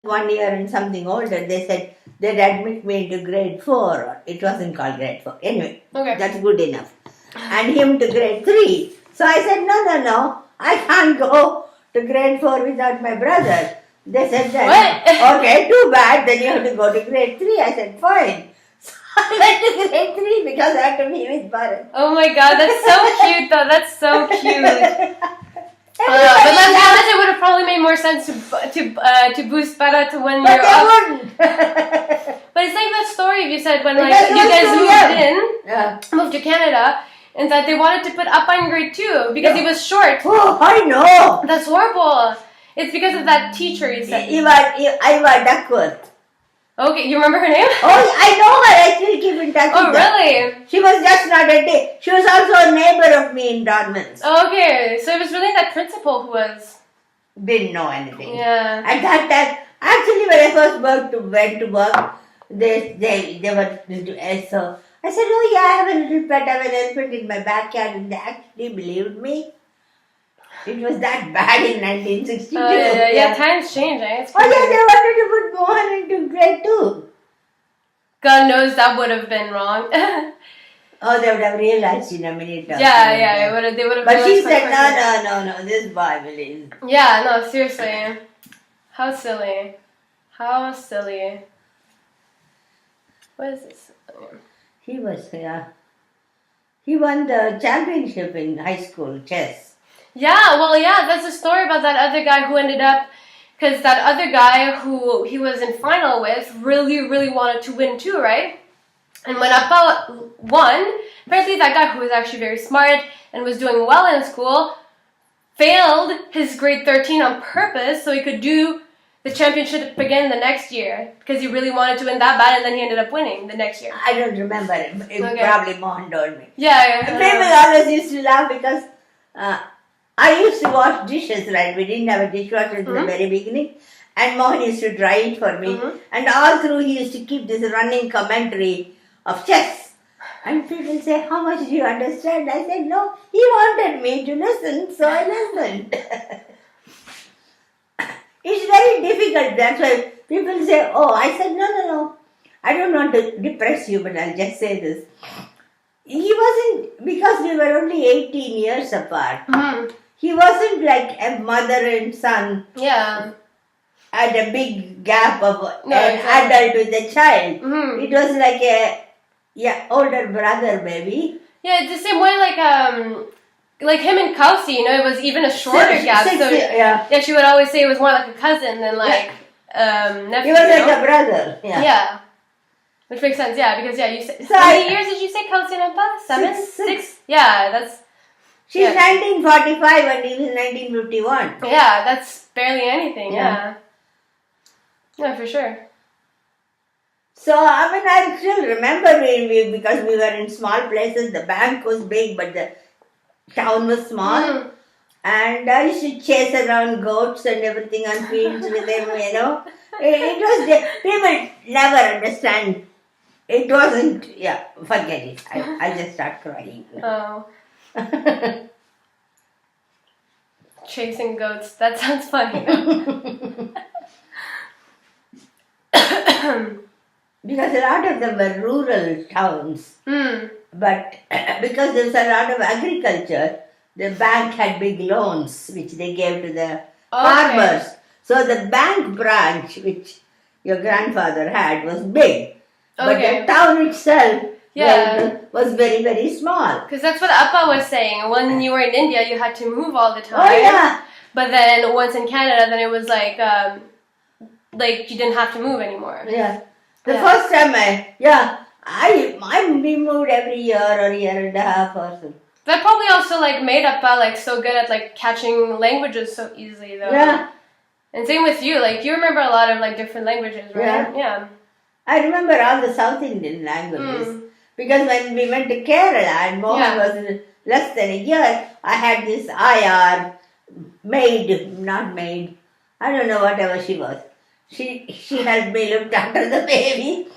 1 year and something older, they said they'd admit me into grade 4. It wasn't called grade 4. Anyway, Okay. that's good enough. And him to grade 3. So I said, no, I can't go to grade 4 without my brother. They said that, What? okay, too bad, then you have to go to grade 3. I said, fine. So I went to grade 3 because I had to be with Bharat. Oh my god, that's so cute though. That's so cute. But let's be honest, it would have probably made more sense to boost Bharat when But you're they up. wouldn't. But it's like that story you said when like Because you he was guys too moved young. in, moved to Canada, and that they wanted to put Appa in grade 2 because he was short. Oh, I know. That's horrible. It's because of that teacher you said. Iva Duckworth. Okay, you remember her name? Oh, I know her. I still keep in touch Oh, with her. really? She was just not a day. She was also a neighbor of me in Dormans. Okay, so it was really that principal who was. Didn't know anything. Yeah. At that time, actually, when I first went to work, they were so. I said, oh yeah, I have a little pet, I have an elephant in my backyard, and they actually believed me. It was that bad in 1962. Yeah, times change, eh? It's Oh yeah, crazy. they wanted to put Mohan into grade 2. God knows that would have been wrong. Oh, they would have realized in a minute. Yeah, they would have. But she realized said, quite quickly. no, this boy believes. Yeah, no, seriously. How silly. How silly. What is this? He was, he won the championship in high school chess. Yeah, well, yeah, that's a story about that other guy who ended up, because that other guy who he was in final with really, really wanted to win too, right? And when Appa won, apparently that guy who was actually very smart and was doing well in school failed his grade 13 on purpose so he could do the championship again the next year because he really wanted to win that bad, and then he ended up winning the next year. I don't remember it. Okay. Probably Mohan told me. Yeah. People always used to laugh because I used to wash dishes, right? We didn't have a dishwasher in the very beginning. And Mohan used to dry it for me. And all through he used to keep this running commentary of chess. And people say, how much do you understand? I said, no, he wanted me to listen, so I listened. It's very difficult. That's why people say, oh, I said, no. I don't want to depress you, but I'll just say this. He wasn't, because we were only 18 years apart, he wasn't like a mother and son. Yeah. Had a big gap of an exactly. adult with a child. It was like a older brother maybe. Yeah, it's the same way like him and Kelsey, you know, it was even a shorter gap. So yeah, she would always say it was more like a cousin than like nephew. He was like a brother. Yeah. Which makes sense, yeah, because you said, So how many years did you say Kelsey and Appa? 7? Six. Yeah, that's. She's 1945 and he was 1951. Yeah, that's barely anything. Yeah, for sure. So, I mean, I still remember because we were in small places. The bank was big, but the town was small. And I used to chase around goats and everything on fields with him, you know. It was, people never understand. It wasn't, forget it. I just start crying. Oh. Chasing goats. That sounds funny. Because a lot of them were rural towns. But because there was a lot of agriculture, the bank had big loans which they gave to the farmers. So the bank branch which your grandfather had was big. But the town itself was very, very small. Because that's what Appa was saying. When you were in India, you had to move all the time. Oh, yeah. But then once in Canada, then it was like you didn't have to move anymore. Yeah. The first time we moved every year or year and a half or so. That probably also made Appa so good at catching languages so easily though. Yeah. And same with you. You remember a lot of different languages, right? Yeah. I remember all the South Indian languages. Because when we went to Kerala and Mohan was less than a year, I had this IR maid, I don't know whatever she was. She helped me look after the baby.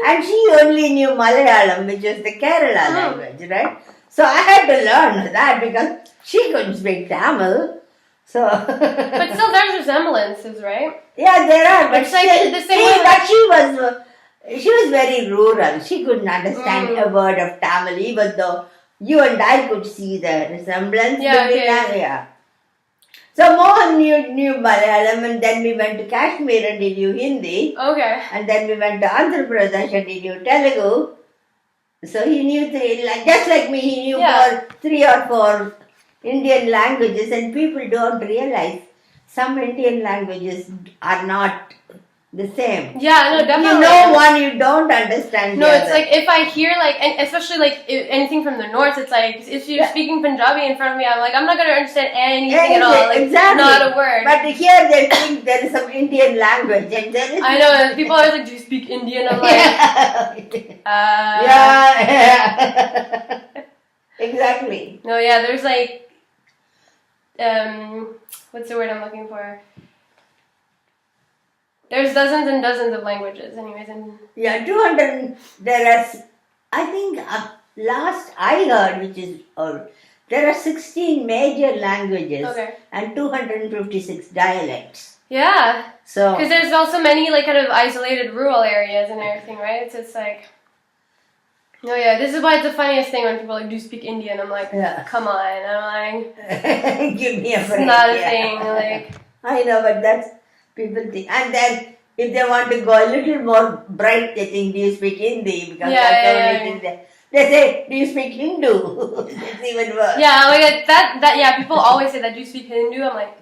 And she only knew Malayalam, which is the Kerala language, right? So I had to learn that because she couldn't speak Tamil. So. But still, there's resemblances, right? Yeah, there are, but It's like still, the same way. but she was very rural. She couldn't understand a word of Tamil, even though you and I could see the resemblance. Yeah, between okay. them, yeah. So Mohan knew Malayalam, and then we went to Kashmir and he knew Hindi, Okay. and then we went to Andhra Pradesh and he knew Telugu. So he knew just like me, he knew Yeah. 3 or 4 Indian languages, and people don't realize some Indian languages are not the same. Yeah, no, definitely. You know one, you don't understand No, the it's other. like if I hear like, and especially like anything from the north, it's like if you're speaking Punjabi in front of me, I'm like, I'm not gonna understand anything at all. Like, exactly. not a word. But here they think there is some Indian language, and there is. I know, and people are like, do you speak Indian? I'm like, yeah. Exactly. No, yeah, there's like, what's the word I'm looking for? There's dozens and dozens of languages, anyways, and Yeah, 200. There are, I think, last I heard, which is there are 16 major languages okay, and 256 dialects. yeah, So because there's also many like kind of isolated rural areas and everything, right? So it's like, no, yeah, this is why it's the funniest thing when people like do speak Indian. I'm like, Yeah. come on, I'm like, give me a break. it's not a yeah. thing, like. I know, but that's people think. And then if they want to go a little more bright, they think, do you speak Hindi? Because that's the only thing they say, do you speak Hindu? It's even worse. Yeah, like that. Yeah, people always say that. Do you speak Hindu? I'm like,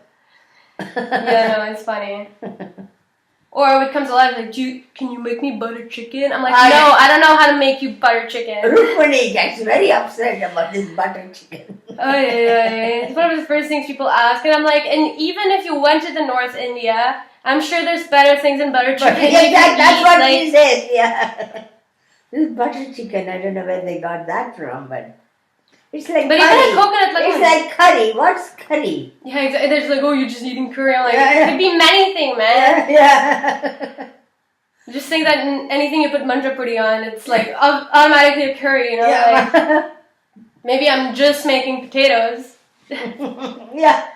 yeah, no, it's funny. Or when it comes to life, like, can you make me butter chicken? I'm like, no, I don't know how to make you butter chicken. Rukmani gets very upset about this butter chicken. Oh yeah. It's one of the first things people ask, and I'm like, and even if you went to the North India, I'm sure there's better things than butter chicken. That's what he says, yeah. This butter chicken, I don't know where they got that from, but it's like but curry. even a coconut lagoon. It's like curry. What's curry? Yeah, exactly. They're just like, oh, you're just eating curry. I'm like, Yeah. it could be anything, man. Yeah. Just think that anything you put manja puri on, it's like automatically a curry, you know? Like, Yeah. maybe I'm just making potatoes. Yeah.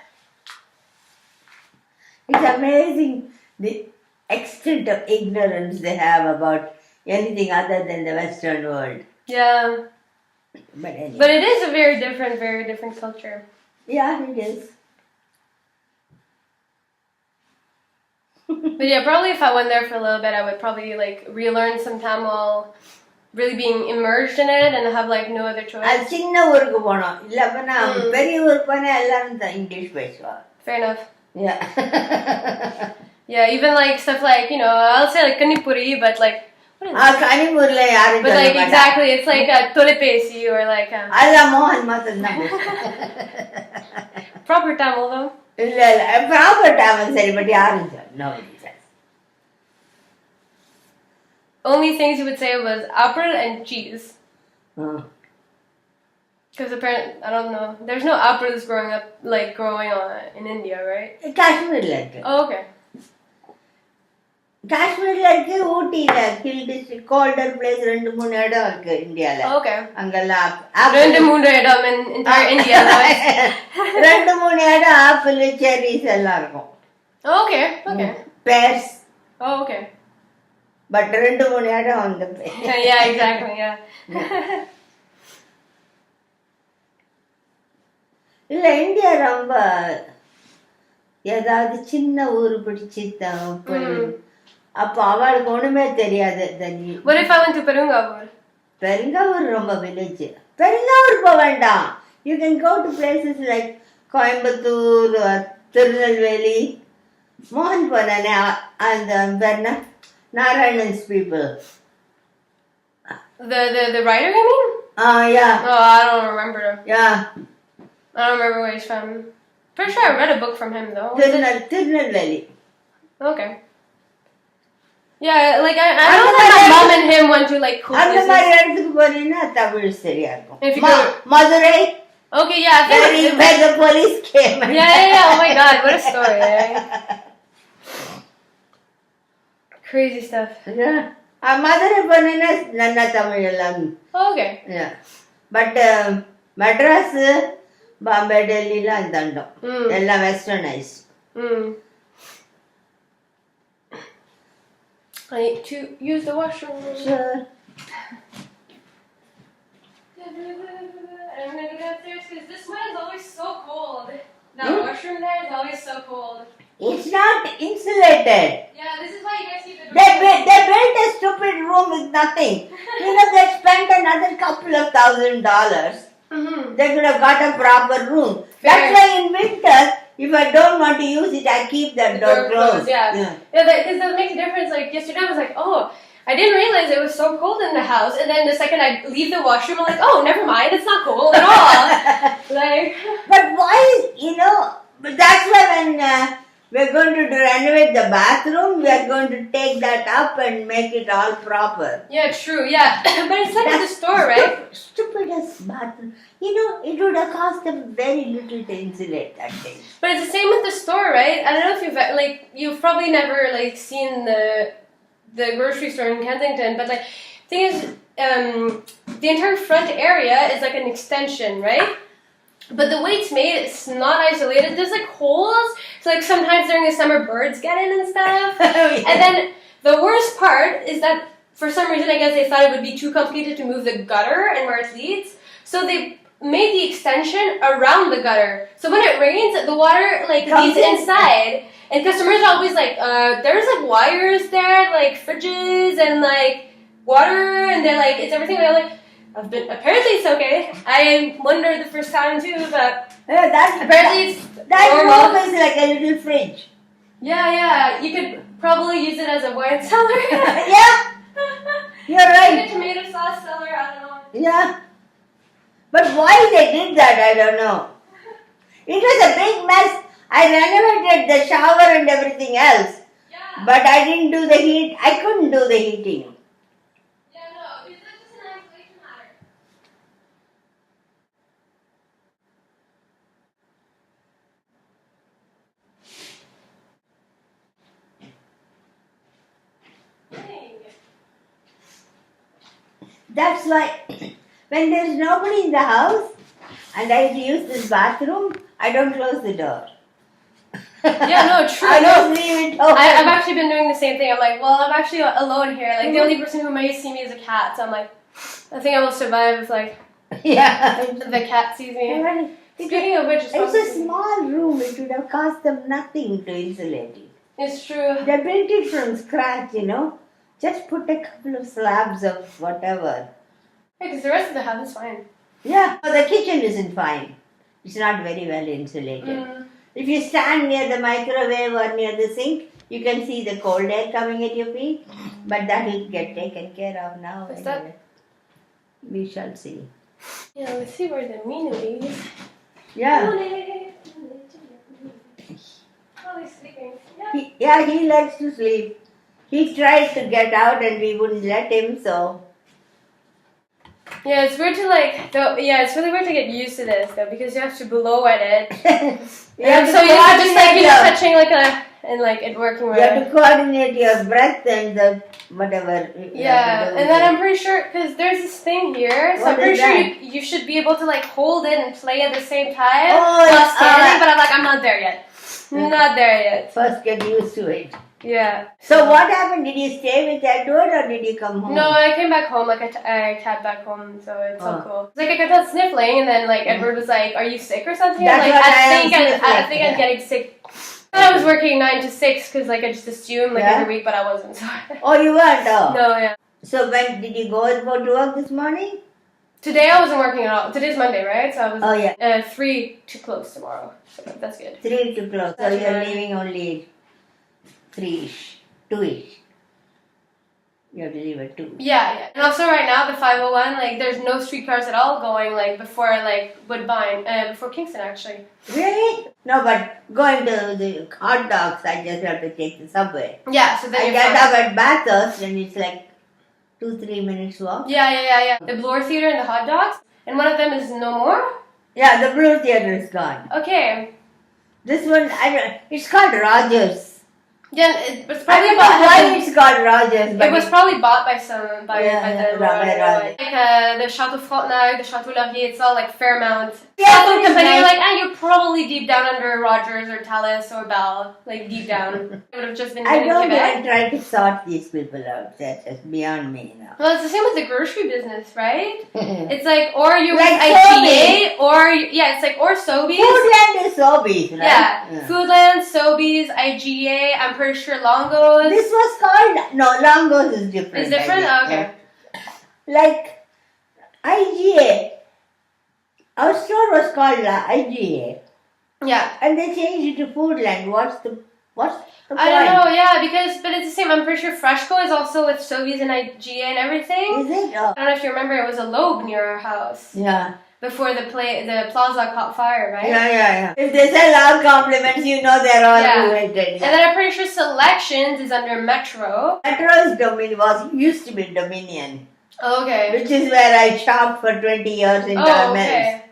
It's amazing the extent of ignorance they have about anything other than the Western world. Yeah. But anyway. But it is a very different culture. Yeah, it is. But yeah, probably if I went there for a little bit, I would probably like relearn some Tamil, really being immersed in it and have like no other choice. அது சின்ன ஊருக்கு போனோம் இல்லப்பனா பெரிய ஊருக்கு போனா எல்லாரும் English பேசுவாங்க. Fair enough. Yeah. Yeah, even like stuff like, you know, I'll say like kanipuri, but like what is it? கனிமூர்ல யாரும் But சொல்ல like மாட்டாங்க. exactly, it's like a tolipesi or like a அதான் மோகன் மாத்தம் தான் proper Tamil though. இல்ல proper Daman சரி but யாரும் சொல்ல nobody says. Only things he would say was apple and cheese. Because apparently, I don't know, there's no apples growing on in India, right? காஷ்மீர்ல இருக்கு. Oh, okay. காஷ்மீர்ல இருக்கு, ஊட்டியில hill district Coulter place 2-3 இடம் இருக்கு இந்தியால. Oh, okay. அங்கெல்லாம் 2-3 இடம் in entire India. 2-3 இடம் ஆப்பிள் செர்ரிஸ் எல்லாம் இருக்கும். Oh, okay. Okay. பேர்ஸ் Oh, okay. பட் 2-3 இடம் வந்து Yeah, exactly. Yeah. இல்ல இந்தியா ரொம்ப ஏதாவது சின்ன ஊர் பிடிச்சி அப்போ அவளுக்கு ஒண்ணுமே தெரியாது. What if I went to Perungavur? Perungavur ரொம்ப வில்லேஜ். பெருங்காவூர் போக வேண்டாம். You can go to places like Coimbatore, Tirunelveli. மோகன் போனானே அந்த Narayanans people. The writer, you mean? Yeah. Oh, I don't remember. Yeah. I don't remember where he's from. Pretty sure I read a book from him though. Tirunelveli. Okay. Yeah, like I know that my mom and him went to like cool அந்த places. மாதிரி இடத்துக்கு போனீங்கன்னா தமிழ் சரியா If you இருக்கும். go- Madurai. Okay, yeah, I think where the police came. yeah. Oh my god, what a story, right? Crazy stuff. Madurai போனீங்கன்னா நல்லா தமிழ் எல்லாம். Okay. But Madras, Bombay, Delhi la idandu. Mm. Ella westernized. Mm. I need to use the washroom. Sure. I'm gonna go downstairs because this one is always so cold. That Hmm? washroom there is always so cold. It's not insulated. Yeah, this is why you guys keep the door. They built a stupid room with nothing. They spent another couple of $1,000. Mm-hmm. They could have got a proper room. That's why in winter, if I don't want to use it, I keep the door closed. Yeah, because that makes a difference. Like yesterday, I was like, oh, I didn't realize it was so cold in the house, and then the second I leave the washroom, I'm like, oh, never mind, it's not cold at all. Like, But why, but that's why when we're going to renovate the bathroom, we are going to take that up and make it all proper. yeah, true, yeah. But it's like at the store, right? Stupidest bathroom. It would have cost them very little to insulate that thing. But it's the same with the store, right? I don't know if you've probably never seen the grocery store in Kensington, but thing is, the entire front area is like an extension, right? But the way it's made, it's not isolated. There's holes, so sometimes during the summer birds get in and stuff. And then the worst part is that for some reason, I guess they thought it would be too complicated to move the gutter and where it leads, so they made the extension around the gutter. So when it rains, the water leads inside. And customers are always there's wires there, fridges and water, and they're is everything? Apparently it's okay. I wondered the first time too, but apparently it's that normal. room is like a little fridge. Yeah, you could probably use it as a wine cellar. Yeah, you're Like right. a tomato sauce cellar, I don't know. Yeah. But why they did that, I don't know. It was a big mess. I renovated the shower and everything else. Yeah. But I didn't do the heat. I couldn't do the heating. Yeah, no, it's just an isolation matter. Dang. That's why when there's nobody in the house and I use this bathroom, I don't close the door. Yeah, no, true. I No. just leave it open. I've actually been doing the same thing. I'm I'm actually alone here. The only person who might see me is a cat. So I'm I think I will survive if Yeah. the cat sees me. Right. Speaking of which, It's a small room. It would have cost them nothing to insulate it. it's true. They built it from scratch, Just put a couple of slabs of whatever. Because the rest of the house is fine. Yeah. But the kitchen isn't fine. It's not very well insulated. Mm. If you stand near the microwave or near the sink, you can see the cold air coming at your feet. But that will get taken care of now. What's that? Anyway. We shall see. Yeah, let's see where the menu is. Yeah. Oh, he's sleeping. He likes to sleep. He tried to get out and we wouldn't let him, so. Yeah, it's weird to it's really weird to get used to this though because you have to blow at it. Yeah, So you're just touching and it working You right. have to coordinate your breath and the whatever. Yeah, and then I'm pretty sure because there's this thing here, so What I'm pretty is sure that? you should be able to hold it and play at the same time Oh, while standing. But I'm not there yet. Not there yet. First get used to it. Yeah. So what happened? Did you stay with Edward or did you come home? No, I came back home. I cab back home, so it's all Oh. cool. I kept on sniffling, and then Edward was like, "Are you sick or something?" That's I'm what I am I think sniffling, I'm getting sick. I was working 9 to 6 because I just assumed Yeah. every week, but I wasn't. So. Oh, you weren't? Oh. No, yeah. So when did you go to work this morning? Today I wasn't working at all. Today's Monday, right? So I was Oh, yeah. 3 to close tomorrow. So that's good. 3 to close. So That's you're right. leaving only 3-ish, 2-ish. You have to leave at 2. Yeah. And also right now the 501, there's no streetcars at all going before Woodbine, before Kingston actually. Really? No, but going to the hot dogs, I just have to take the subway. Yeah. So then I you're get fine. up at Bathurst and it's 2-3 minutes walk. Yeah. The Bloor Theatre and the hot dogs, and one of them is no more. Yeah, the Blue Theatre is gone. Okay. This one, it's called Rogers. Yeah, it was I probably don't know why it's called Rogers. But It was probably bought by some by Yeah, the by Rogers. the Chateau Frontenac, the Chateau Laurier. It's all Fairmount Yeah, But it's you're nice. like, you're probably deep down under Rogers or Tallis or Bell, like deep down. It would have just been I in don't Quebec. even try to sort these people out. That's just beyond me now. Well, it's the same with the grocery business, right? It's like, or you're Like with IGA, or, yeah, it's like, or Sobeys. Foodland is Sobeys, right? Yeah. Foodland, Sobeys, IGA, I'm pretty sure Longo's. This was called, no, Longo's is different. It's different? I Oh, think, okay. yeah. Like IGA, our store was called IGA, Yeah. and they changed it to Foodland. What's the point? I don't know, yeah, but it's the same. I'm pretty sure Freshco is also with Sobeys and IGA and everything. Is it? Oh. I don't know if you remember, it was a Loeb near our house. Yeah. Before the plaza caught fire, right? Yeah. If they sell our compliments, you know they're all related. Yeah. And then I'm pretty sure Selections is under Metro. Metro's used to be Dominion, Okay. which is where I shopped for 20 years in Carmel. Okay.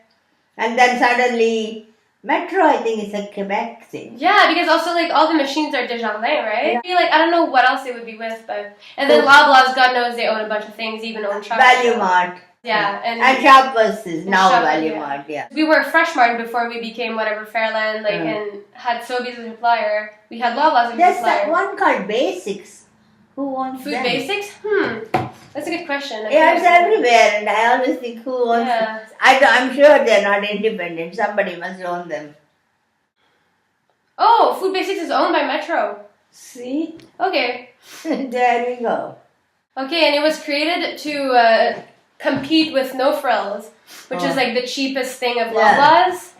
And then suddenly, Metro, I think, is a Quebec thing. Yeah, because also like all the machines are Desjardins, right? I feel like I don't know what else they would be with, but and then Loblaws, God knows they own a bunch of things, even own Shoppers. Value Mart. Yeah, and Shoppers is now Shoppers, Value yeah. Mart, yeah. We were Fresh Mart before we became whatever Fairland, like and had Sobeys as a supplier. We had Loblaws as a There's supplier. that one called Basics. Who owns Food them? Basics? That's a good question. Yeah, it's everywhere, and I always think who owns them. I'm sure they're not independent. Somebody must own them. Oh, Food Basics is owned by Metro. See? Okay. There we go. Okay, and it was created to compete with No Frills, which is like the cheapest thing of Loblaws.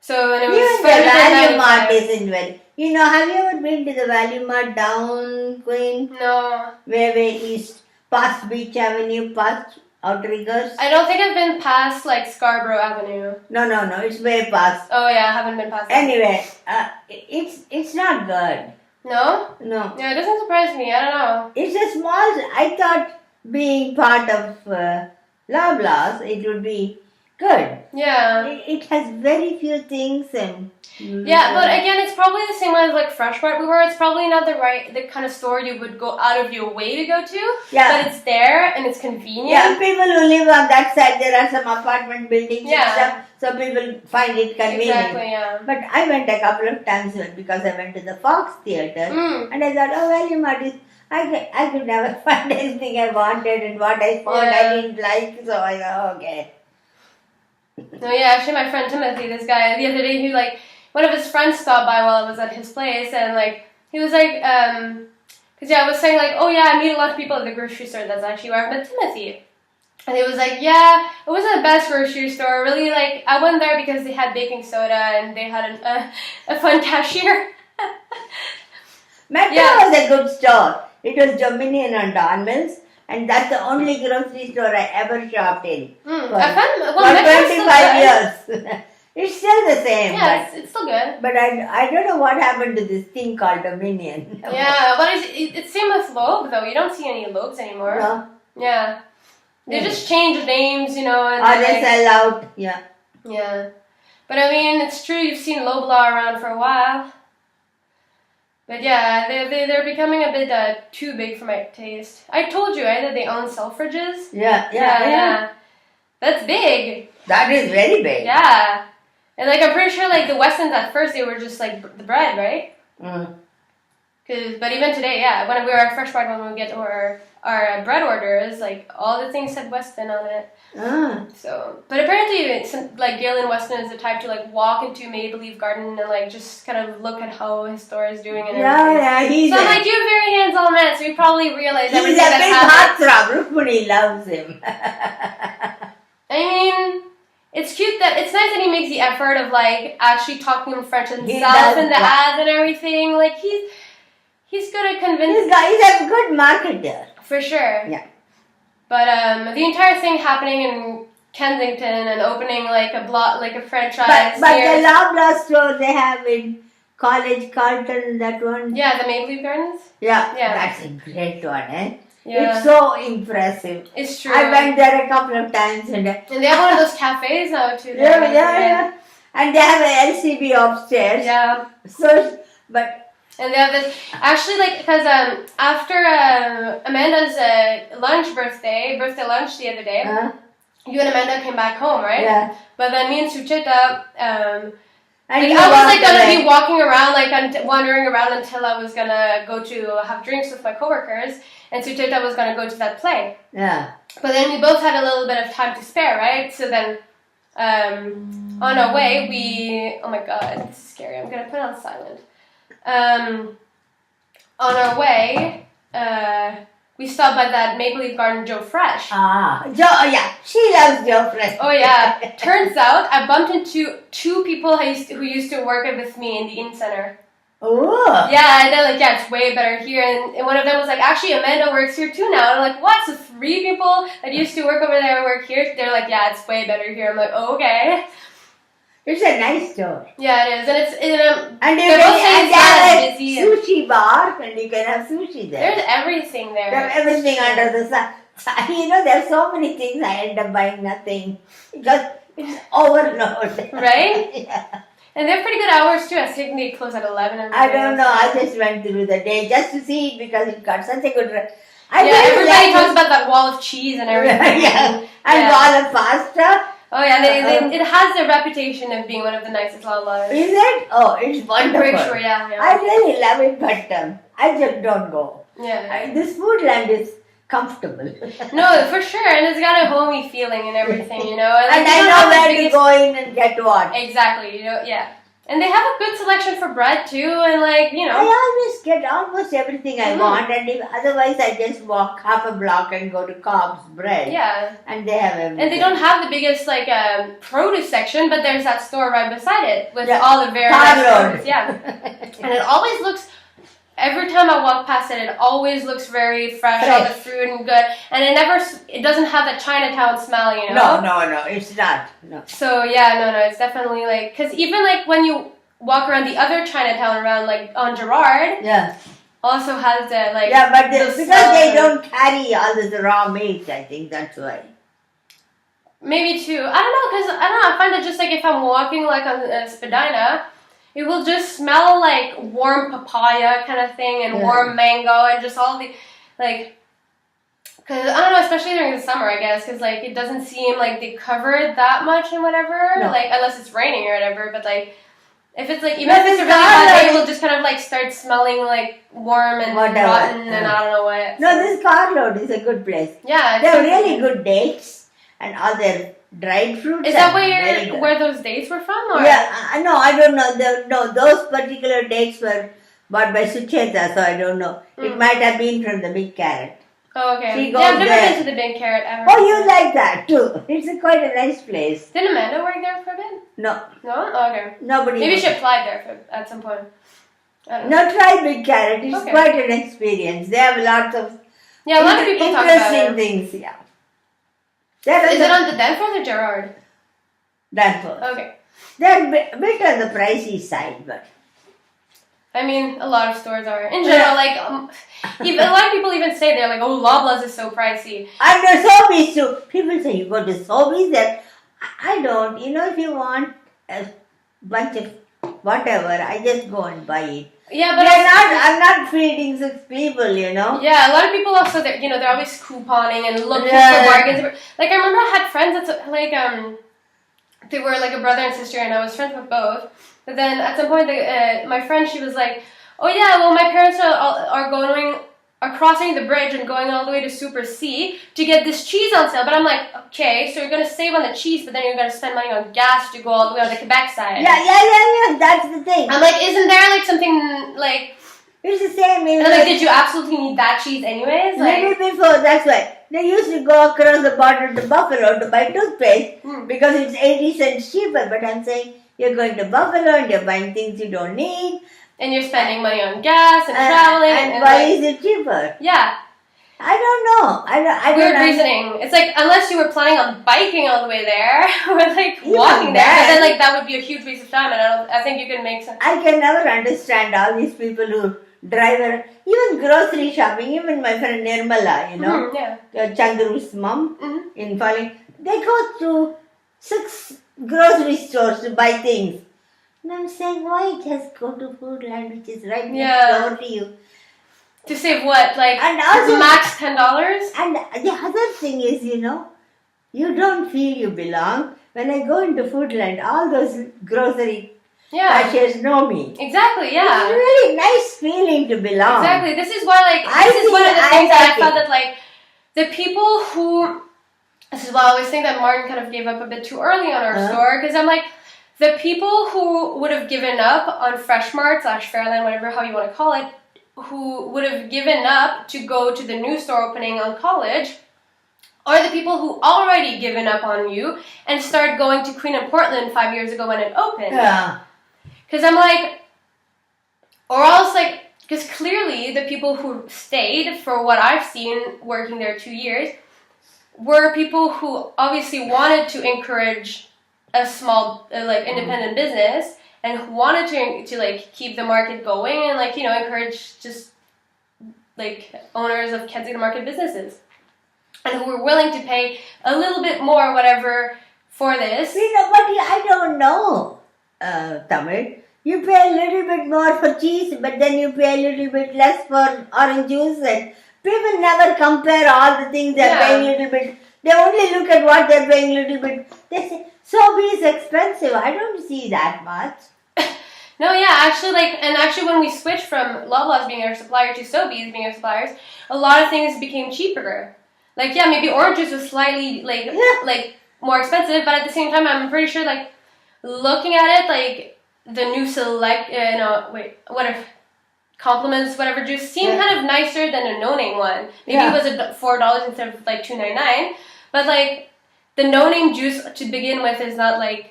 So, and it was Even the started Value in Mart 95. isn't very... You know, have you ever been to the Value Mart down, Queen? No. Way east, past Beach Avenue, past Outriggers? I don't think I've been past like Scarborough Avenue. No, it's way past. Oh yeah, I haven't been past that. Anyway, it's not good. No? No. Yeah, it doesn't surprise me. I don't know. It's a small... I thought being part of Loblaws, it would be good. Yeah. It has very few things and... Yeah, but again, it's probably the same way as like Fresh Mart we were. It's probably not the kind of store you would go out of your way to go to. Yeah. But it's there and it's convenient. Yeah, people who live on that side, there are some apartment buildings Yeah. and stuff, so people find it convenient. Exactly, yeah. But I went a couple of times because I went to the Fox Theatre and I thought, oh, Value Mart is... I could never find anything I wanted, and what I found I didn't like, so I thought, okay. No, yeah, actually my friend Timothy, this guy, the other day, he like, one of his friends stopped by while I was at his place, and like, he was like, cause yeah, I was saying like, oh yeah, I meet a lot of people at the grocery store, that's actually where I met Timothy. And he was like, yeah, it wasn't the best grocery store, really, like, I went there because they had baking soda, and they had a fun cashier. Metro was a good store. It was Dominion on Don Mills, and that's the only grocery store I ever shopped in. I For found, well, Metro's still 25 good. years. It's still the same. Yeah, it's still good. But I don't know what happened to this thing called Dominion. Yeah, but it's same with Loeb, though. You don't see any Loebs anymore. No. Yeah. They just change names, you know. And Or then, they sell out. Yeah. Yeah. But I mean, it's true, you've seen Loblaw around for a while. But yeah, they're becoming a bit too big for my taste. I told you, right, that they own Selfridges? Yeah. That's big. That is very big. Yeah. And like, I'm pretty sure like the Westons at first, they were just like the bread, right? But even today, yeah, when we were at Fresh Mart, when we get our bread orders, like all the things said Weston on it. So, but apparently, like Galen Weston is the type to like walk into Maple Leaf Garden and like just kind of look at how his store is doing and everything. He's So I'm like, you're a very hands-on man, so you probably realize he's everything a that's big happening. heartthrob. Rukmini loves him. I mean, it's cute that it's nice that he makes the effort of like actually talking in French himself in the ads and everything. Like he's good at convincing. He's a good marketer. For sure. Yeah. But the entire thing happening in Kensington and opening like a franchise. But the Loblaw store they have in College Carlton, that one. Yeah, the Maple Leaf Gardens. Yeah, Yeah. that's a great one, eh? Yeah. It's so impressive. It's true. I went there a couple of times and they have one of those cafes now too. yeah. And they have a LCB upstairs. Yeah. So, but And they have this, actually, like, because after Amanda's birthday lunch the other day, you and Amanda came back home, right? Yeah. But then me and Sucheta, And like, you I was walked like gonna away. be walking around, like wandering around until I was gonna go to have drinks with my coworkers, and Sucheta was gonna go to that play. Yeah. But then we both had a little bit of time to spare, right? So then, on our way, oh my god, this is scary. I'm gonna put it on silent. On our way, we stopped by that Maple Leaf Garden Joe Fresh. Joe, yeah, she loves Joe Fresh. Oh yeah. Turns out I bumped into two people who used to work with me in the Inn Center. Oh. Yeah, and they're like, yeah, it's way better here. And one of them was like, actually, Amanda works here too now. And I'm like, what? So 3 people that used to work over there work here? They're like, yeah, it's way better here. I'm like, oh, okay. It's a nice store. Yeah, it is. And it's And you they're both can saying and it's not they have as busy. a sushi bar, and you can have sushi there. There's everything there. They have everything under the sun. You know, there are so many things I end up buying nothing because it's overload. Right? Yeah. And they're pretty good hours too. I think they close at 11 every I day. don't know. I just went through the day just to see it because it got such a good. Everybody talks about that wall of cheese and everything. Yeah. And Yeah. all the pasta. Oh yeah, it has the reputation of being one of the nicest Lala's. Is it? Oh, it's I'm wonderful. pretty sure, yeah. I really love it, but I just don't go. Yeah. This Foodland is comfortable. No, for sure, and it's got a homey feeling and everything, you know. And they I don't know have the where to biggest- go in and get what. Exactly, you know, yeah. And they have a good selection for bread too, and like, you know. I always get almost everything I Mhm. want, and otherwise I just walk half a block and go to Cobb's Bread. Yeah. And they have everything. And they don't have the biggest like produce section, but there's that store right beside it with Yeah. all the various Carload. produce. Yeah. And it always looks. Every time I walk past it, it always looks very fresh, all the fruit and good, and it doesn't have that Chinatown smell, you know. No, it's not. No. So yeah, no, it's definitely like, because even like when you walk around the other Chinatown around like on Gerard, Yeah. also has the like. Yeah, but the because smell they of- don't carry all this raw meat, I think that's why. Maybe too. I don't know, because I don't know. I find that just like if I'm walking like on Spadina, it will just smell like warm papaya kind of thing and Yeah. warm mango and just all the like. Cause I don't know, especially during the summer, I guess, because like it doesn't seem like they cover it that much and whatever, No. like unless it's raining or whatever. But like, if it's like even But if it's a it's really not hot day, like- it will just kind of like start smelling like warm and Whatever, rotten and yeah. I don't know what. No, this Carload is a good place. Yeah, They it's have so really good. good dates and other dried fruits. Is that are very where good. where those dates were from? Or? Yeah, no, I don't know. No, those particular dates were bought by Sucheta, so I don't know. It Mm. might have been from the Big Carrot. Oh, okay. She Yeah, goes I've never there. been to the Big Carrot ever. Oh, you like that too. It's quite a nice place. Did Amanda work there for a bit? No, No? Oh, okay. nobody. Maybe knows. she applied there at some point. I don't know. No, try Big Carrot. It's Okay. quite an experience. They have lots of Yeah, a lot of people talk about interesting it. things. Yeah. They're Is it on the Danforth or Gerard? Danforth. Okay. They're a bit on the pricey side, but I mean, a lot of stores are. In general, like, even a lot of people even say they're like, oh, Loblaws is so pricey. and the Sobeys too. People say you go to Sobeys, then I don't. You know, if you want a bunch of whatever, I just go and buy it. Yeah, but I'm not feeding 6 people, you know. Yeah, a lot of people also, they're always couponing and looking Yeah. for bargains. Like, I remember I had friends that's like, they were like a brother and sister, and I was friends with both. But then at some point, my friend, she was like, oh yeah, well, my parents are crossing the bridge and going all the way to Super C to get this cheese on sale. But I'm like, okay, so you're going to save on the cheese, but then you're going to spend money on gas to go all the way on the Quebec side. Yeah. That's the thing. I'm like, isn't there like something like... It's the same. And I'm like, did you absolutely need that cheese anyways? Maybe Like, before, that's why. They used to go across the border to Buffalo to buy toothpaste because it's 80 cents cheaper. But I'm saying you're going to Buffalo and you're buying things you don't need. and you're spending money on gas and traveling. And And why like, is it cheaper? yeah, I don't know. I weird don't reasoning. It's like, unless you were planning on biking all the way there or like Even walking there, but then- then like that would be a huge waste of time. And I think you can make some. I can never understand all these people who drive around. Even grocery shopping, even my friend Nirmala, you know, Yeah. Chandru's mom Mhm. in Falling, they go through 6 grocery stores to buy things. And I'm saying, why just go to Foodland, which is right next Yeah. door to you? To save what? Like And also- max $10? And the other thing is, you know, you don't feel you belong. When I go into Foodland, all those grocery Yeah. cashiers know me. Exactly. It's Yeah. a really nice feeling to belong. Exactly. This is why, like, I this is one of the think things I that I like felt it. that, like, the people who. This is why I always think that Martin kind of gave up a bit too early on our store, because I'm like, the people who would have given up on Fresh Mart / Fairland, whatever how you want to call it, who would have given up to go to the new store opening on College, are the people who already given up on you and started going to Queen and Portland 5 years ago when it opened. Yeah. Because I'm like, or else like, because clearly the people who stayed, for what I've seen working there 2 years, were people who obviously wanted to encourage a small, like, independent business, and who wanted to like keep the market going and, like, you know, encourage just like owners of Kensington Market businesses, and who were willing to pay a little bit more, whatever, for this. You know, but I don't know, Tamil. You pay a little bit more for cheese, but then you pay a little bit less for orange juice. And people never compare all the things they're Yeah. paying a little bit. They only look at what they're paying a little bit. They say, Sobe is expensive. I don't see that much. No, yeah, actually, like, and actually when we switched from Loblaws being our supplier to Sobeys being our suppliers, a lot of things became cheaper. Like, yeah, maybe orange juice was slightly, like, like more expensive, but at the same time, I'm pretty sure, like, looking at it, like, the new select, whatever, compliments, whatever juice seemed kind of nicer than a no-name one. Maybe it was $4 instead of, like, $2.99, but, like, the no-name juice to begin with is not, like,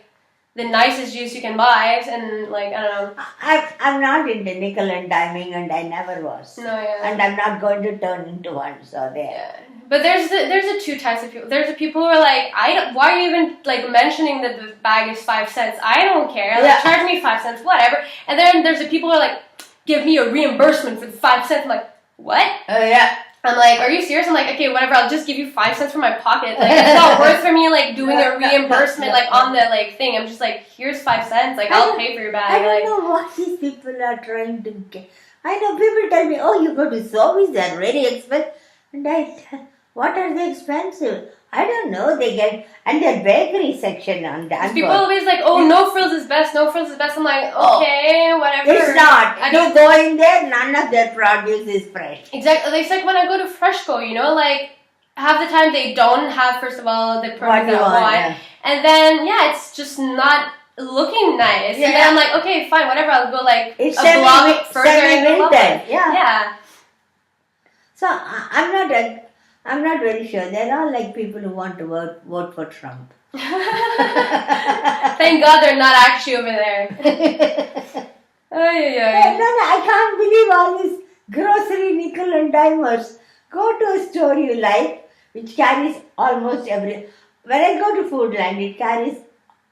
the nicest juice you can buy, and, like, I don't know. I'm not into nickel and diming, and I never was. No, yeah. And I'm not going to turn into one, so there. Yeah. But there's the two types of people. There's the people who are like, why are you even, like, mentioning that the bag is 5 cents? I don't care. Like, charge me 5 cents, whatever. And then there's the people who are like, give me a reimbursement for the 5 cents. I'm like, what? Yeah. I'm like, are you serious? I'm like, okay, whatever, I'll just give you 5 cents from my pocket. Like, it's not worth for me, like, doing a reimbursement, like, on the, like, thing. I'm just like, here's 5 cents. Like, I'll pay for your bag. I don't like, know what these people are trying to get. I know people tell me, oh, you go to Sobeys, they're very expensive. And what are they expensive? I don't know. They get, and their bakery section on that. people always like, oh, no frills is best, no frills is best. I'm like, okay, whatever. It's not. I You don't go in there, none of their produce is fresh. Exactly. It's like when I go to Freshco, you know, like, half the time they don't have, first of all, the What produce you I want, want. yeah. And then, yeah, it's just not looking nice. And then I'm like, okay, fine, whatever, I'll go, like, It's a block further and go semi-winter. Yeah. Yeah. So I'm not very sure. They're all like people who want to vote for Trump. Thank God they're not actually over there. Ay, ay, ay. No, I can't believe all these grocery nickel and dimers. Go to a store you like, which carries almost every. When I go to Foodland, it carries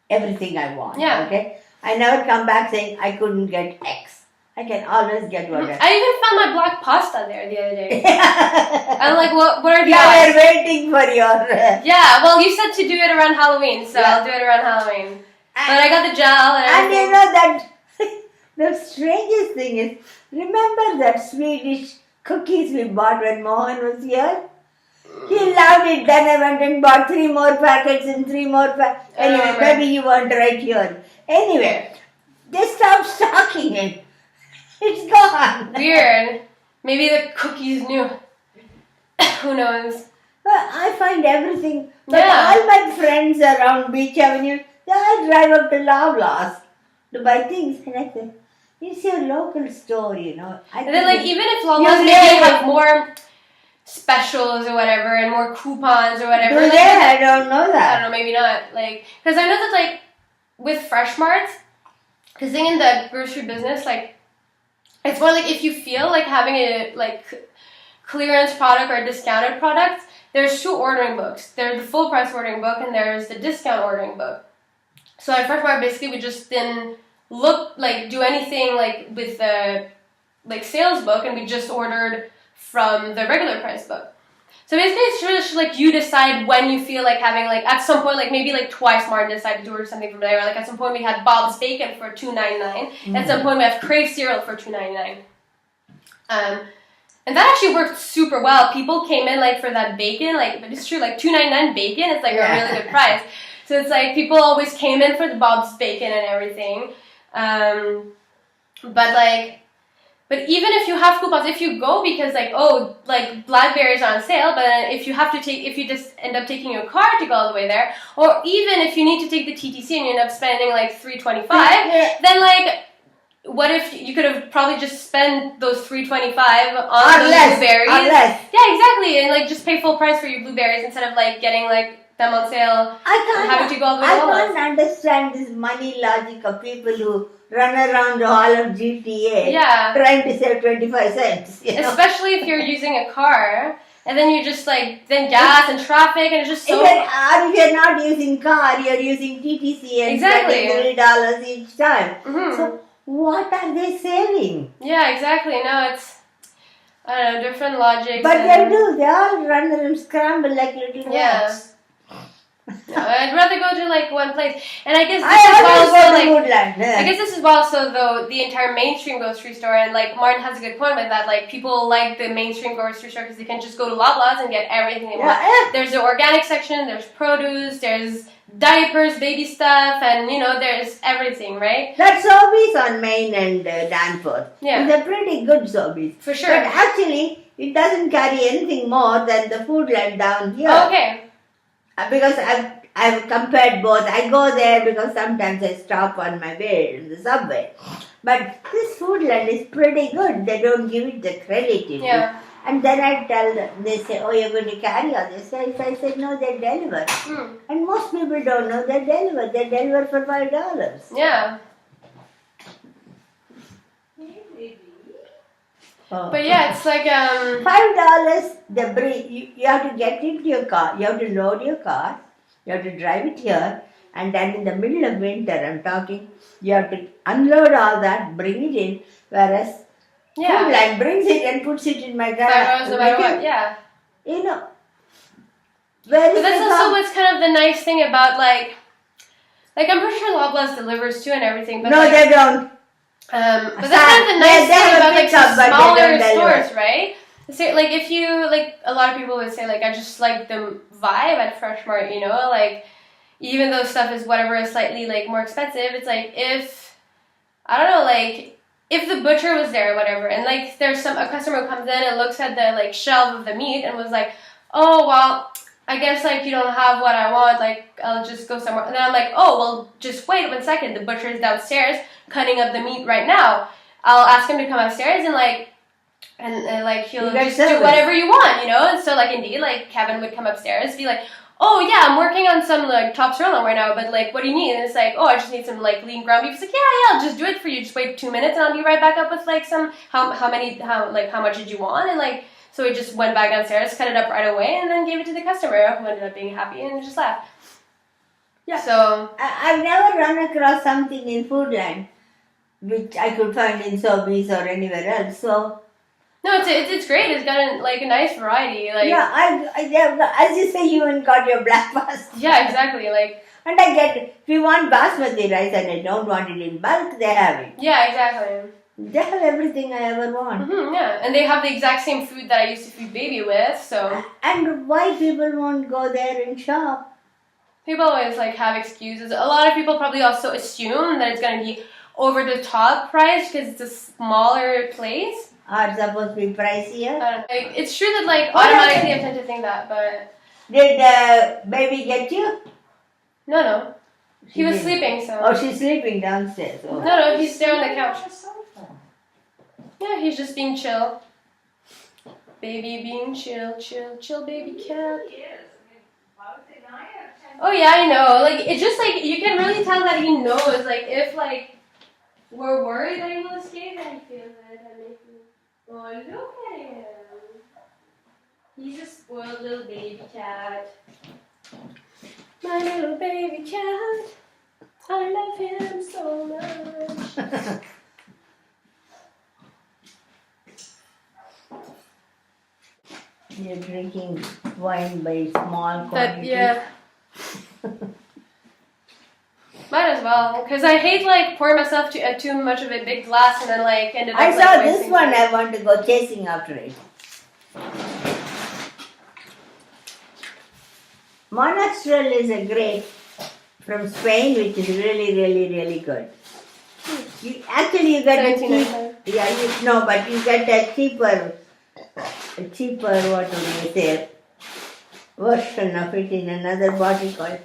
everything I want. Yeah. Okay. I never come back saying I couldn't get X. I can always get whatever. I even found my black pasta there the other day. I'm like, what are the Yeah, odds? we're waiting for your. Yeah, well, you said to do it around Halloween, so Yeah. I'll do it around Halloween. But I got the gel and And everything. you know that the strangest thing is, remember that Swedish cookies we bought when Mohan was here? He loved it. Then I went and bought 3 more packets and 3 more packets. I don't Anyway, remember. maybe you weren't right here. Anyway, they stopped stocking it. It's gone. Weird. Maybe the cookies knew. Who knows? Well, I find everything. But Yeah. all my friends around Beach Avenue, they all drive up to Loblaws to buy things. And I say, it's your local store, you know. And then, like, even if Lola's Yeah, maybe yeah. have more specials or whatever and more coupons or whatever. Do like, they? I don't know I that. don't know, maybe not. Like, because I know that, like, with Fresh Marts, because in the grocery business, like, it's more like if you feel like having a, like, clearance product or a discounted product, there's 2 ordering books. There's the full price ordering book and there's the discount ordering book. So at Fresh Mart, basically, we just didn't do anything, like, with the, like, sales book, and we just ordered from the regular price book. So basically, it's just like you decide when you feel like having, like, at some point, like, maybe like twice Martin decided to order something from there. Like, at some point we had Bob's Bacon for $2.99. At some point we have Crave cereal for $2.99. And that actually worked super well. People came in like for that bacon, like, but it's true, like $2.99 bacon is like a really good price. So it's like people always came in for the Bob's bacon and everything. But even if you have coupons, if you go because like, oh, like Blackberry's on sale, but if you just end up taking your car to go all the way there, or even if you need to take the TTC and you end up spending like $3.25, then like, what if you could have probably just spent those $3.25 on those blueberries? Yeah, exactly, and like just pay full price for your blueberries instead of like getting like them on sale and having to go all the way to Walmart. I can't understand this money logic of people who run around all of GTA trying to save 25 cents. You know? Especially if you're using a car. And then you just like, then gas and traffic, and it's just so... Or if you're not using car, you're using TTC and spending $3 each time. Mm-hmm. So what are they saving? Yeah, exactly. No, it's, I don't know, different logics. But they do. They all run and scramble like little rats. I'd rather go to like one place, and I guess this is also though the entire mainstream grocery store, and like Martin has a good point with that. Like people like the mainstream grocery store because they can just go to Loblaws and get everything they want. There's the organic section, there's produce, there's diapers, baby stuff, and you know there's everything, right? That's Sobeys on Main and Danforth. Yeah, they're pretty good Sobeys for sure. But actually, it doesn't carry anything more than the Foodland down here. Okay. Because I've compared both. I go there because sometimes I stop on my way in the subway. But this Foodland is pretty good. They don't give it the credit. Yeah. And then I tell them, they say, oh, you're going to carry all this. I said, no, they deliver. And most people don't know they deliver. They deliver for $5. Yeah. But yeah, it's like $5. They bring you have to get into your car. You have to load your car. You have to drive it here, and then in the middle of winter, I'm talking, you have to unload all that, bring it in. Whereas Foodland brings it and puts it in my garage. No matter what, yeah. You know. But that's also what's kind of the nice thing about like I'm pretty sure Loblaws delivers too and everything. But no, they don't. But that's kind of the nice thing about like some smaller stores, right? So like if you like, a lot of people would say like I just like the vibe at Fresh Mart, you know, like even though stuff is whatever is slightly like more expensive, it's like if I don't know, like if the butcher was there or whatever, and like there's a customer who comes in and looks at the like shelf of the meat and was like, oh well, I guess like you don't have what I want, like I'll just go somewhere. And then I'm like, oh well, just wait 1 second. The butcher is downstairs cutting up the meat right now. I'll ask him to come upstairs and like he'll just do whatever you want, you know. And so like indeed, like Kevin would come upstairs, be like, oh yeah, I'm working on some like top sirloin right now, but like what do you need? And it's like, oh, I just need some like lean ground beef. It's like, yeah, I'll just do it for you. Just wait 2 minutes and I'll be right back up with like some how much did you want? And like so we just went back downstairs, cut it up right away, and then gave it to the customer who ended up being happy and just left. Yeah. So I've never run across something in Foodland which I could find in Sobeys or anywhere else. So no, it's great. It's got a nice variety. Like as you say, you even got your breakfast. Yeah, exactly. Like, and I get if you want basmati rice and I don't want it in bulk, they have it. Yeah, exactly. They have everything I ever want. Mm-hmm, yeah, and they have the exact same food that I used to feed baby with. So. And why people won't go there and shop? People always like have excuses. A lot of people probably also assume that it's going to be over the top price because it's a smaller place. Or it's supposed to be pricier. Like, it's true that like automatically I tend to think that, but did baby get you? No. He was sleeping, so. Oh, she's sleeping downstairs. Oh. No, he's there on the couch. Yeah, he's just being chill. Baby being chill baby cat. Oh yeah, I know. Like it's just like you can really tell that he knows. Like if like we're worried that he will escape, and he feels it and make me. Oh, look at him. He's a spoiled little baby cat. My little baby cat. I love him so much. You're drinking wine by small quantities. Yeah. Might as well, because I hate like pouring myself too much of a big glass and then like ended up. I saw this one. I want to go chasing after it. Monastrell is a grape from Spain, which is really, really, really good. You get a cheap, $17.99. but you get a cheaper, what would you say, version of it in another bottle called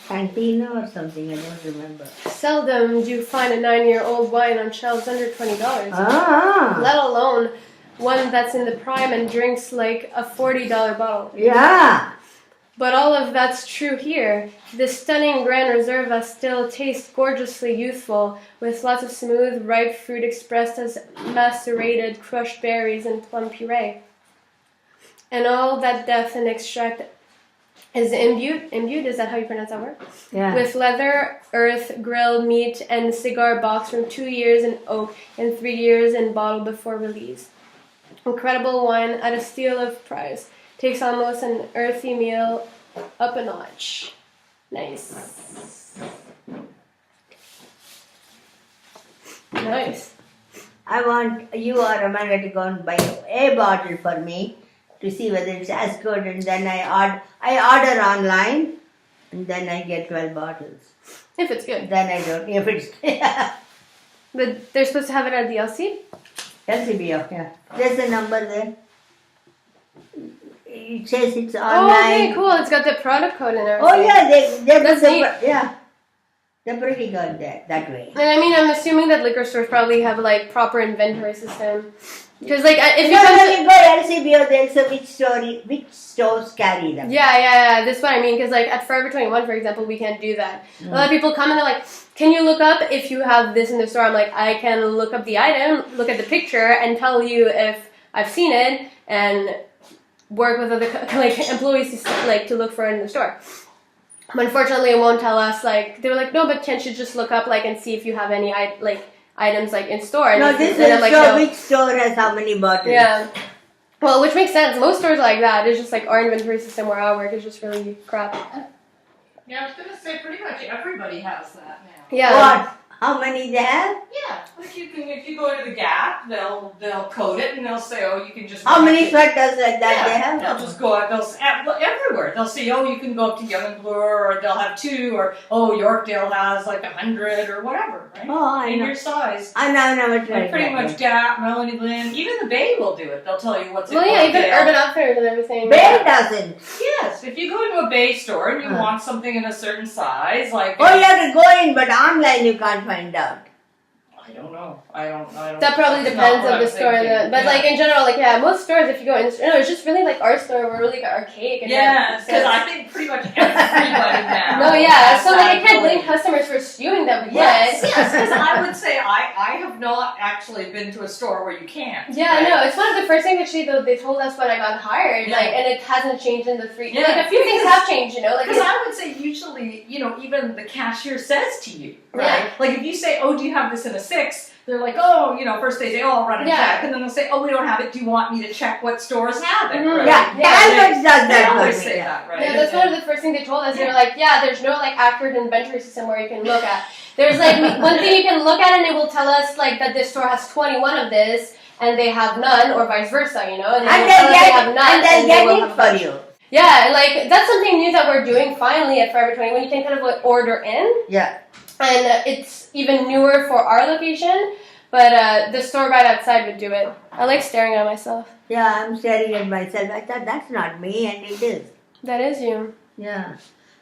Cantina or something. I don't remember. Seldom do you find a 9-year-old wine on shelves under $20. Ah, Let alone one that's in the prime and drinks like a $40 bottle. yeah. But all of that's true here. This stunning Grand Reserva still tastes gorgeously youthful, with lots of smooth, ripe fruit expressed as macerated, crushed berries and plum puree. And all that depth and extract is imbued, is that how you pronounce that word? Yeah. With leather, earth, grilled meat, and cigar box from 2 years in oak and 3 years in bottle before release. Incredible wine at a steal of price. Takes almost an earthy meal up a notch. Nice. Nice. I want you or Amanda to go and buy a bottle for me to see whether it's as good, and then I order online, and then I get 12 bottles. If it's good. Then I don't. If it's But they're supposed to have it at the LC? LCBO, yeah. There's a number there. It says it's Oh, online. okay, cool. It's got the product code and everything. Oh yeah, That's neat. yeah. They're pretty good that way. And I mean, I'm assuming that liquor stores probably have like proper inventory system. Because like if you No, come when to, you go LCBO, they'll say which stores carry them. yeah, that's what I mean. Because like at Forever 21, for example, we can't do that. A lot of people come and they're like, "Can you look up if you have this in the store?" I'm like, I can look up the item, look at the picture, and tell you if I've seen it, and work with other like employees to look for it in the store. But unfortunately, it won't tell us. Like they were like, "No, but can't you just look up like and see if you have any items like in store?" And No, this and I'm is like, show no. which store has how many bottles. Yeah. Well, which makes sense. Most stores are like that. It's just like our inventory system where I work is just really crap. Yeah, I was gonna say pretty much everybody has that now. Yeah. What? How many they have? Yeah, like if you go to the Gap, they'll code it and they'll say, oh, you can just. How many sweaters like that they have? They'll just go out. Everywhere. They'll say, oh, you can go up to Young and Bloor, or they'll have 2, or oh, Yorkdale has like 100 or whatever, right? Oh, I In know. your size. I know what Like pretty much Gap, Melanie Lynn, even the Bay will do it. They'll tell you what's in Well, yeah, even Yorkdale. Urban Outfitters and everything. Bay doesn't. Yes, if you go into a Bay store and you want something in a certain size, like Oh, you have to go in, but online you can't find out. I don't know. I don't. That probably that's depends not on what the I'm store, thinking. but like in general, like most stores, if you go in, it's just really like our store, we're really archaic. And Yes, because I think pretty much everybody now. No, yeah. has So like I that can't blame ability. customers for skewing them. But Yes, because I would say I have not actually been to a store where you can't. Yeah, right? no, it's one of the first things actually though they told us when I got hired, Yeah. like, and it hasn't changed in the 3. Yeah. Like a few things have changed, like. Because I would say usually, even the cashier says to you, right? Yeah. Like if you say, "Oh, do you have this in a 6?" They're like, "Oh, first they say, oh, I'll run a Yeah. check," and then they'll say, "Oh, we don't have it. Do you want me to check what stores have it?" Mhm. Right? Yeah, Yeah, Alberts does They that always for me. say that, right? Yeah, that's one of the first things they told us. They were like, yeah, there's no like accurate inventory system where you can look at. There's like one thing you can look at and it will tell us like that this store has 21 of this and they have none, or vice versa, and then And it will they'll tell us they get have none and they'll they get will it have a for bunch. you. Yeah, like that's something new that we're doing finally at Forever 21. You can kind of like order in, Yeah. and it's even newer for our location. But the store right outside would do it. I like staring at myself. Yeah, I'm staring at myself. I thought that's not me, and it is. That is you. Yeah.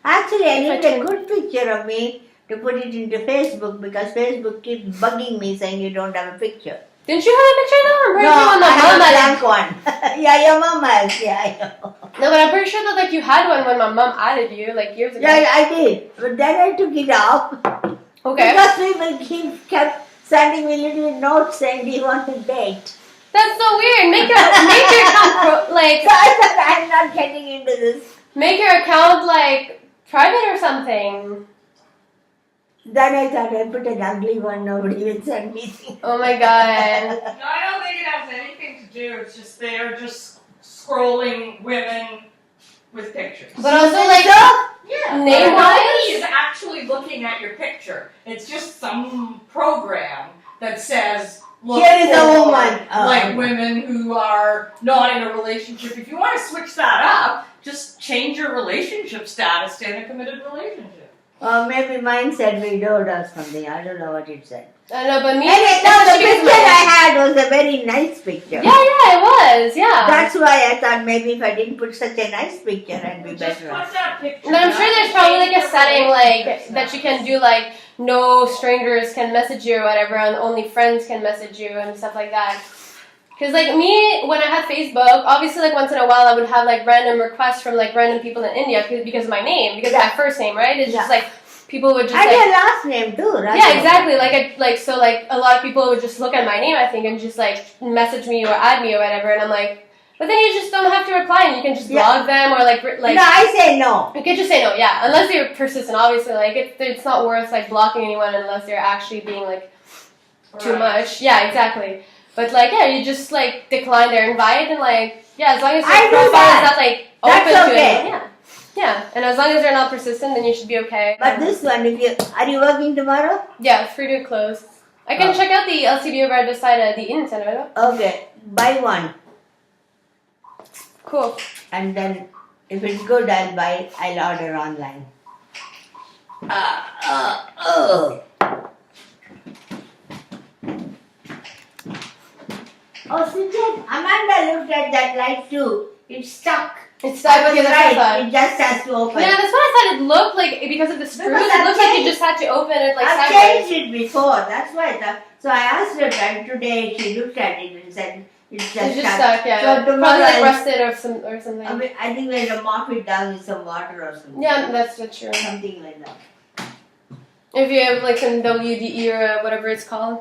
Actually, I If I need a can- good picture of me to put it into Facebook because Facebook keeps bugging me saying you don't have a picture. Didn't you have a picture though? I'm pretty No, sure when I my have mom a had blank one. Yeah, your mom has. Yeah, I know. No, but I'm pretty sure that like you had one when my mom added you like years ago. Yeah, I did. But then I took it off Okay. because people kept sending me little notes saying, "Do you want to date?" That's so weird. Make your account like So I thought I'm not getting into this. make your account like private or something. Then I thought I put an ugly one. Nobody will send me things. Oh my god. No, I don't think it has anything to do. It's just they're just scrolling women with pictures. But also like Yeah, Name-wise? nobody is actually looking at your picture. It's just some program that says look Here is a for, woman. like women who are not in a relationship. If you want to switch that up, just change your relationship status to in a committed relationship. Maybe mine said widowed or something. I don't know what it said. I know, but me. Anyway, no, the picture I had was a very nice picture. Yeah, it was. Yeah. That's why I thought maybe if I didn't put such a nice picture, I'd be Just better put off. that picture. And I'm sure up. there's probably like a Change setting your like relationship that you status. can do like no strangers can message you or whatever, and only friends can message you and stuff like that. Cause like me, when I had Facebook, obviously like once in a while I would have like random requests from like random people in India because of my name, because of my first name, right? It's just like people would just And like. your last name too, right? Yeah, exactly. Like a lot of people would just look at my name, I think, and just like message me or add me or whatever, and I'm like, but then you just don't have to reply, and you can just block them or like. No, I say no. You can just say no, yeah, unless you're persistent. Obviously, like it's not worth like blocking anyone unless they're actually being like too much. Yeah, exactly. But like, yeah, you just like decline their invite and like, yeah, as long as I your do profile that. is not like That's open to okay. anyone, yeah, and as long as they're not persistent, then you should be okay. But this one, are you working tomorrow? Yeah, free to close. I can check out the LCBO right beside the Inn Center. Okay, buy one. Cool. And then if it's good, I'll order online. Oh, Sujan, Amanda looked at that light too. It's stuck. It's stuck. I was Okay, that's what I right. thought. It just has to open. Yeah, that's what I thought. It looked like because of the screws. Because It I've looked like you changed- just had to open it like I've sideways. changed it before. That's why I thought. So I asked her, and today she looked at it and said it's just It's just stuck. Yeah. So tomorrow Probably like I'll- rusted or something. I mean, I think we're gonna mop it down with some water or something. Yeah, that's true. Something like that. If you have like some WDE or whatever it's called.